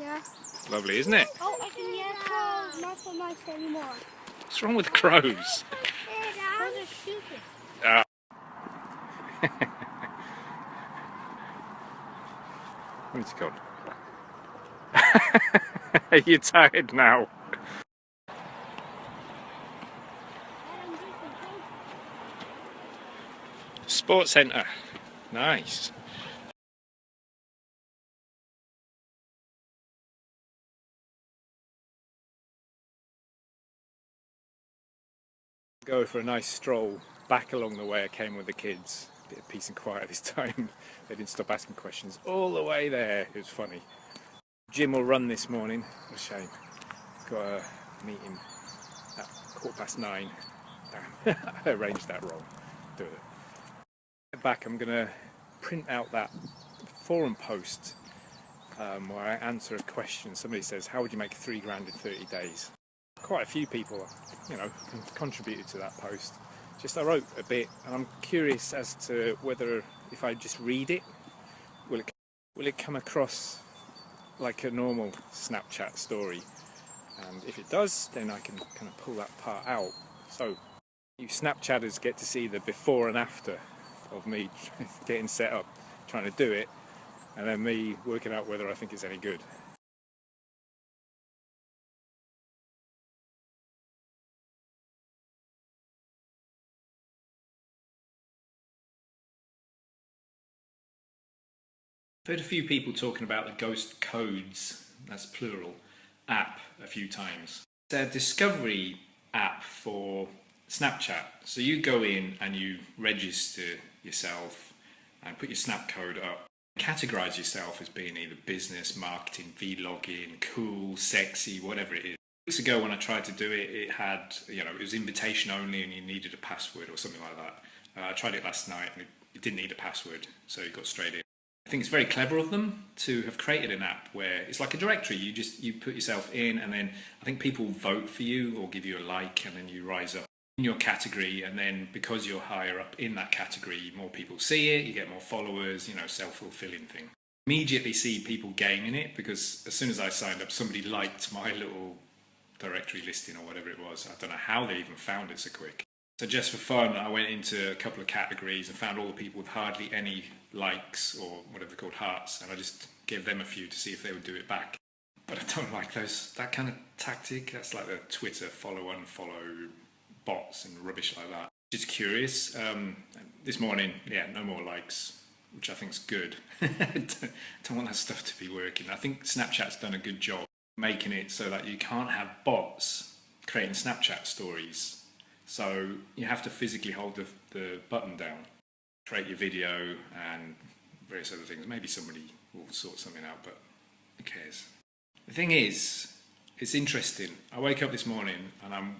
Yeah. Lovely, isn't it? Oh, I can hear crows. Not so much anymore. What's wrong with crows? Crows are stupid. Where's it gone? Are you tired now? Sports centre. Nice. Go for a nice stroll back along the way I came with the kids. Bit of peace and quiet this time. They didn't stop asking questions all the way there. It was funny. Jim will run this morning. What a shame. Got a meeting at 9:15. Damn, I arranged that wrong. Do it. Back, I'm gonna print out that forum post where I answer a question. Somebody says, "How would you make £3 grand in 30 days?" Quite a few people, contributed to that post. I wrote a bit, and I'm curious as to whether, if I just read it, will it come across like a normal Snapchat story? And if it does, then I can kind of pull that part out. So you Snapchatters get to see the before and after of me getting set up, trying to do it, and then me working out whether I think it's any good. I've heard a few people talking about the Ghost Codes, that's plural, app a few times. It's a discovery app for Snapchat. So you go in and you register yourself and put your snap code up. Categorize yourself as being either business, marketing, vlogging, cool, sexy, whatever it is. Weeks ago when I tried to do it, it had, it was invitation only and you needed a password or something like that. I tried it last night and it didn't need a password, so you got straight in. I think it's very clever of them to have created an app where it's like a directory. You put yourself in, and then I think people vote for you or give you a like, and then you rise up in your category, and then because you're higher up in that category, more people see it, you get more followers, self-fulfilling thing. Immediately see people gaming it, because as soon as I signed up, somebody liked my little directory listing or whatever it was. I don't know how they even found it so quick. So just for fun, I went into a couple of categories and found all the people with hardly any likes, or whatever they're called, hearts, and I just gave them a few to see if they would do it back. But I don't like that kind of tactic. That's like the Twitter follow, unfollow bots and rubbish like that. Just curious. This morning, no more likes, which I think is good. I don't want that stuff to be working. I think Snapchat's done a good job making it so that you can't have bots creating Snapchat stories. So you have to physically hold the button down, create your video and various other things. Maybe somebody will sort something out, but who cares? The thing is, it's interesting. I wake up this morning and I'm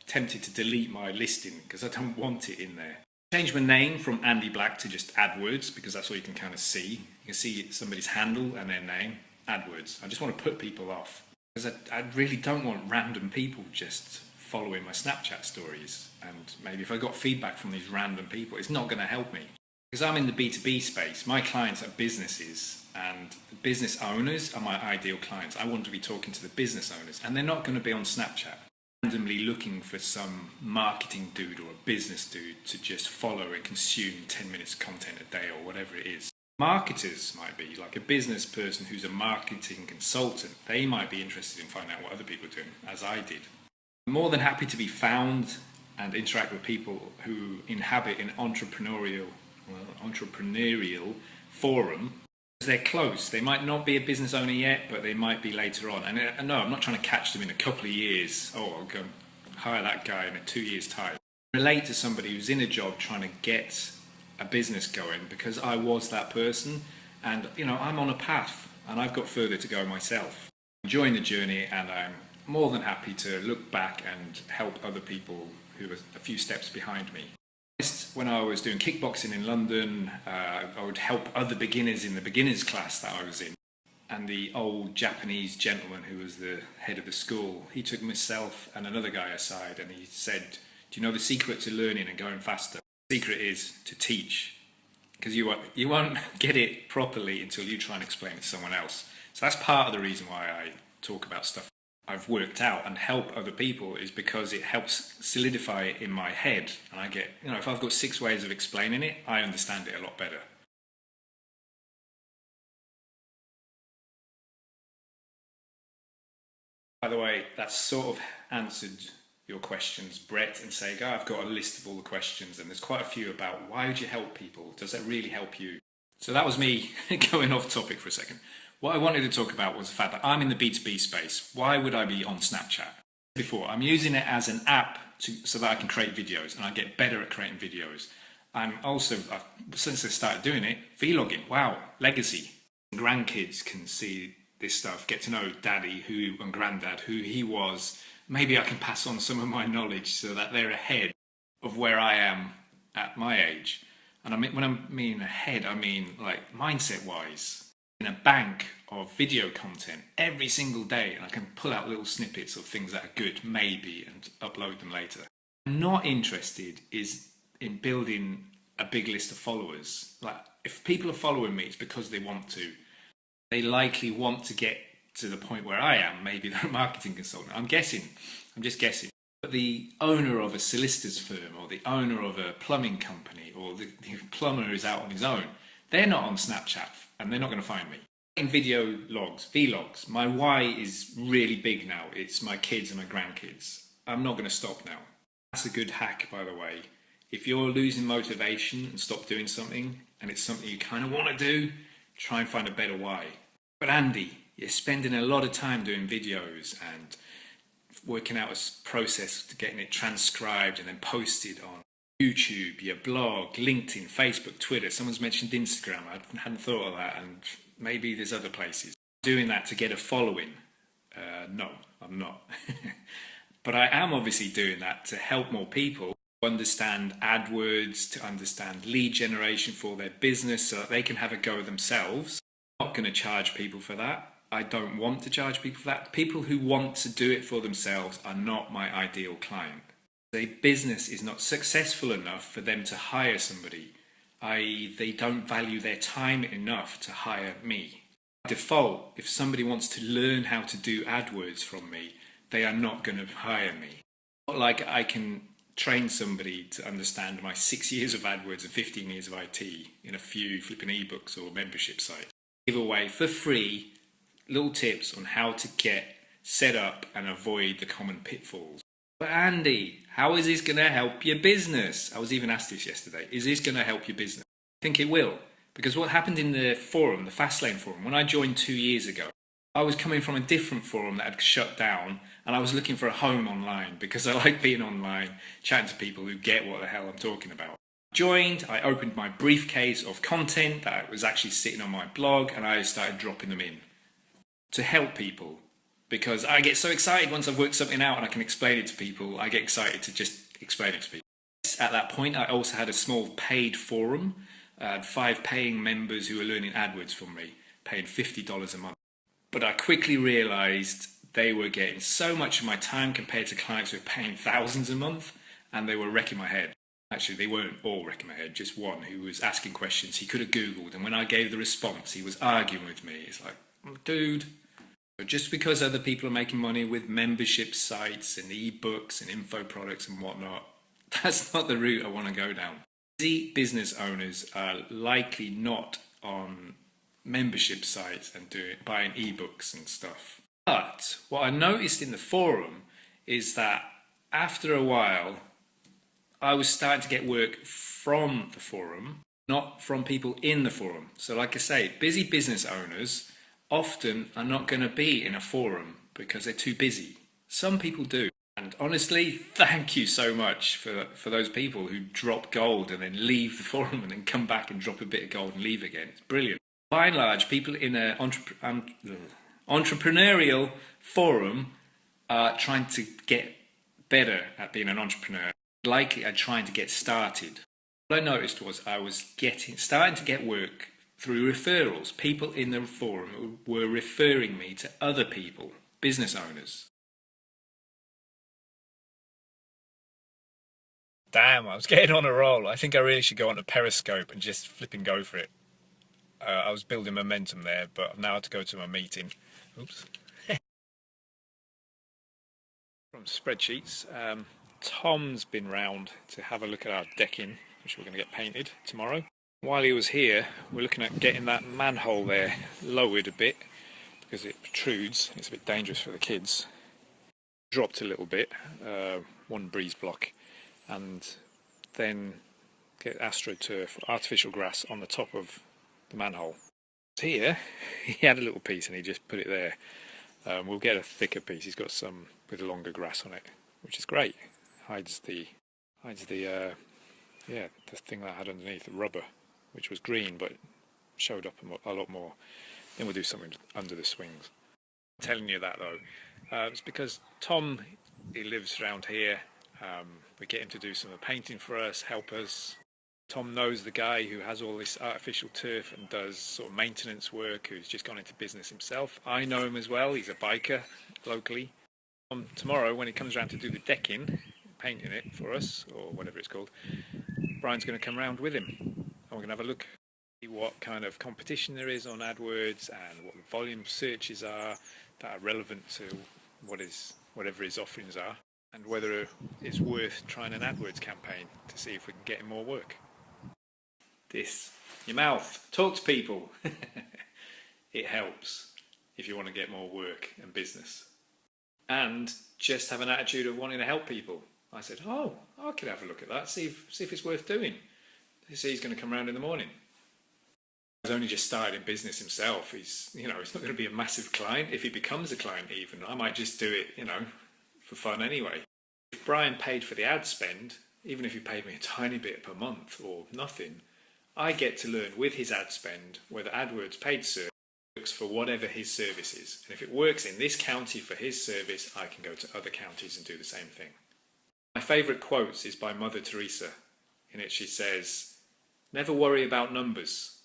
tempted to delete my listing because I don't want it in there. Change my name from Andy Black to just AdWords, because that's all you can kind of see. You can see somebody's handle and their name, AdWords. I just want to put people off, because I really don't want random people just following my Snapchat stories, and maybe if I got feedback from these random people, it's not going to help me. Because I'm in the B2B space, my clients are businesses, and the business owners are my ideal clients. I want to be talking to the business owners, and they're not going to be on Snapchat randomly looking for some marketing dude or a business dude to just follow and consume 10 minutes content a day or whatever it is. Marketers might be, like a business person who's a marketing consultant. They might be interested in finding out what other people are doing, as I did. I'm more than happy to be found and interact with people who inhabit an entrepreneurial forum. They're close. They might not be a business owner yet, but they might be later on. And no, I'm not trying to catch them in a couple of years. Oh, I'll go hire that guy in 2 years' time. Relate to somebody who's in a job trying to get a business going, because I was that person, and I'm on a path and I've got further to go myself. Enjoying the journey, and I'm more than happy to look back and help other people who are a few steps behind me. When I was doing kickboxing in London, I would help other beginners in the beginners class that I was in. And the old Japanese gentleman who was the head of the school, he took myself and another guy aside and he said, "Do you know the secret to learning and going faster? The secret is to teach. Because you won't get it properly until you try and explain it to someone else. So that's part of the reason why I talk about stuff I've worked out and help other people, is because it helps solidify it in my head. And I get, if I've got 6 ways of explaining it, I understand it a lot better. By the way, that's sort of answered your questions, Brett and Sega. I've got a list of all the questions, and there's quite a few about why would you help people? Does that really help you? So that was me going off topic for a second. What I wanted to talk about was the fact that I'm in the B2B space. Why would I be on Snapchat? Before, I'm using it as an app so that I can create videos, and I get better at creating videos. I'm also, since I started doing it, vlogging. Wow, legacy. Grandkids can see this stuff, get to know Daddy and Granddad, who he was. Maybe I can pass on some of my knowledge so that they're ahead of where I am at my age. And when I mean ahead, I mean like mindset-wise. In a bank of video content every single day, and I can pull out little snippets of things that are good, maybe, and upload them later. I'm not interested in building a big list of followers. Like, if people are following me, it's because they want to. They likely want to get to the point where I am. Maybe they're a marketing consultant. I'm just guessing. But the owner of a solicitor's firm, or the owner of a plumbing company, or the plumber who's out on his own, they're not on Snapchat, and they're not going to find me. In video logs, vlogs, my why is really big now. It's my kids and my grandkids. I'm not going to stop now. That's a good hack, by the way. If you're losing motivation and stop doing something, and it's something you kind of want to do, try and find a better why. But Andy, you're spending a lot of time doing videos and working out a process to getting it transcribed and then posted on YouTube, your blog, LinkedIn, Facebook, Twitter. Someone's mentioned Instagram. I hadn't thought of that, and maybe there's other places. Doing that to get a following? No, I'm not. But I am obviously doing that to help more people understand AdWords, to understand lead generation for their business so that they can have a go themselves. I'm not going to charge people for that. I don't want to charge people for that. People who want to do it for themselves are not my ideal client. A business is not successful enough for them to hire somebody, i.e. they don't value their time enough to hire me. By default, if somebody wants to learn how to do AdWords from me, they are not going to hire me. Not like I can train somebody to understand my 6 years of AdWords and 15 years of IT in a few flipping ebooks or membership sites. Give away for free little tips on how to get set up and avoid the common pitfalls. But Andy, how is this going to help your business? I was even asked this yesterday. Is this going to help your business? I think it will. Because what happened in the forum, the Fastlane forum, when I joined 2 years ago, I was coming from a different forum that had shut down, and I was looking for a home online because I like being online, chatting to people who get what the hell I'm talking about. Joined, I opened my briefcase of content that was actually sitting on my blog, and I started dropping them in to help people. Because I get so excited once I've worked something out and I can explain it to people. I get excited to just explain it to people. At that point, I also had a small paid forum. I had 5 paying members who were learning AdWords from me, paying $50 a month. But I quickly realised they were getting so much of my time compared to clients who were paying thousands a month, and they were wrecking my head. Actually, they weren't all wrecking my head, just one who was asking questions he could have Googled, and when I gave the response, he was arguing with me. It's like, dude. Just because other people are making money with membership sites and ebooks and info products and whatnot, that's not the route I want to go down. Busy business owners are likely not on membership sites and buying ebooks and stuff. But what I noticed in the forum is that after a while, I was starting to get work from the forum, not from people in the forum. So like I say, busy business owners often are not going to be in a forum because they're too busy. Some people do. And honestly, thank you so much for those people who drop gold and then leave the forum and then come back and drop a bit of gold and leave again. It's brilliant. By and large, people in an entrepreneurial forum are trying to get better at being an entrepreneur. Likely are trying to get started. What I noticed was I was starting to get work through referrals. People in the forum were referring me to other people, business owners. Damn, I was getting on a roll. I think I really should go onto Periscope and just flip and go for it. I was building momentum there, but I've now had to go to my meeting. Oops. From spreadsheets, Tom's been round to have a look at our decking, which we're going to get painted tomorrow. While he was here, we're looking at getting that manhole there lowered a bit because it protrudes. It's a bit dangerous for the kids. Dropped a little bit, one breeze block, and then get AstroTurf, artificial grass, on the top of the manhole. Here, he had a little piece and he just put it there. We'll get a thicker piece. He's got some with longer grass on it, which is great. Hides the thing that I had underneath, the rubber, which was green but showed up a lot more. Then we'll do something under the swings. I'm telling you that though, it's because Tom, he lives around here. We get him to do some of the painting for us, help us. Tom knows the guy who has all this artificial turf and does sort of maintenance work, who's just gone into business himself. I know him as well. He's a biker locally. Tomorrow, when he comes around to do the decking, painting it for us, or whatever it's called, Brian's going to come round with him. And we're going to have a look, see what kind of competition there is on AdWords and what the volume searches are that are relevant to whatever his offerings are, and whether it's worth trying an AdWords campaign to see if we can get him more work. Your mouth, talk to people. It helps if you want to get more work and business. And just have an attitude of wanting to help people. I said, oh, I could have a look at that, see if it's worth doing. He said he's going to come round in the morning. He's only just started in business himself. He's not going to be a massive client. If he becomes a client even, I might just do it, for fun anyway. If Brian paid for the ad spend, even if he paid me a tiny bit per month or nothing, I get to learn with his ad spend whether AdWords paid service works for whatever his service is. And if it works in this county for his service, I can go to other counties and do the same thing. My favourite quote is by Mother Teresa. In it she says, "Never worry about numbers.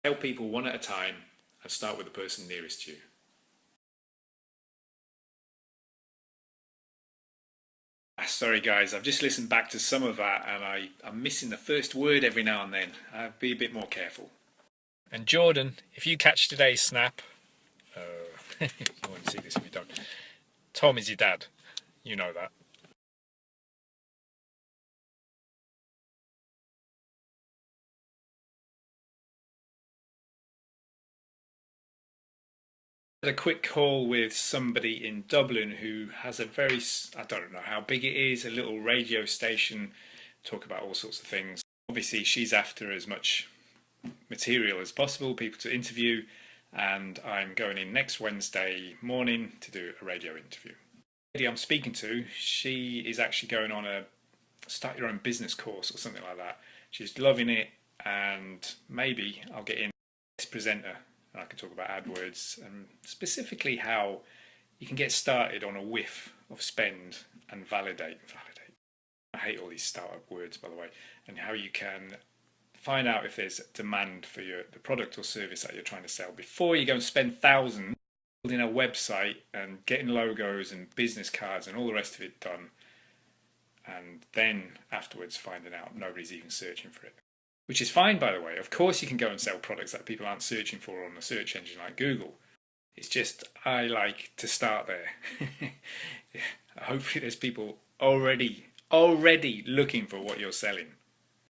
Help people one at a time and start with the person nearest you." Sorry guys, I've just listened back to some of that and I'm missing the first word every now and then. I'll be a bit more careful. And Jordan, if you catch today's snap, you won't see this if you don't. Tom is your dad. You know that. A quick call with somebody in Dublin who has a very, I don't know how big it is, a little radio station, talk about all sorts of things. Obviously she's after as much material as possible, people to interview, and I'm going in next Wednesday morning to do a radio interview. The lady I'm speaking to, she is actually going on a start your own business course or something like that. She's loving it, and maybe I'll get in as presenter. I can talk about AdWords and specifically how you can get started on a whiff of spend and validate. I hate all these startup words, by the way, and how you can find out if there's demand for the product or service that you're trying to sell before you go and spend thousands building a website and getting logos and business cards and all the rest of it done, and then afterwards finding out nobody's even searching for it. Which is fine, by the way. Of course you can go and sell products that people aren't searching for on a search engine like Google. It's just, I like to start there. Hopefully there's people already looking for what you're selling.